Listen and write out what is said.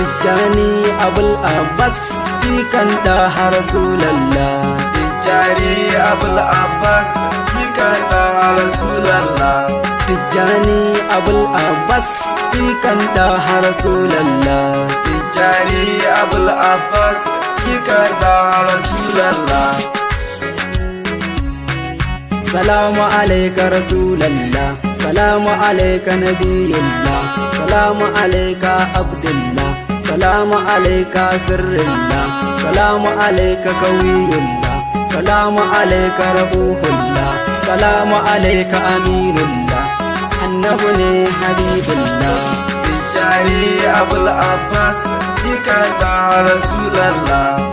Tijjani Abul Abbas ikan daha Rasulallah. Tijjani Abul Abbas ikan daha Rasulallah. Tijjani Abul Abbas ikan daha Rasulallah. Tijjani Abul Abbas ikan daha Rasulallah. Salamu alayka Rasulallah, salamu alayka Nabiyullah, salamu alayka Abdullah, salamu alayka Sirrillah, salamu alayka Kawiyullah, salamu alayka Rabuhullah, salamu alayka Aminullah, annabu ne Habibullah. Tijjani Abul Abbas ikan daha Rasulallah.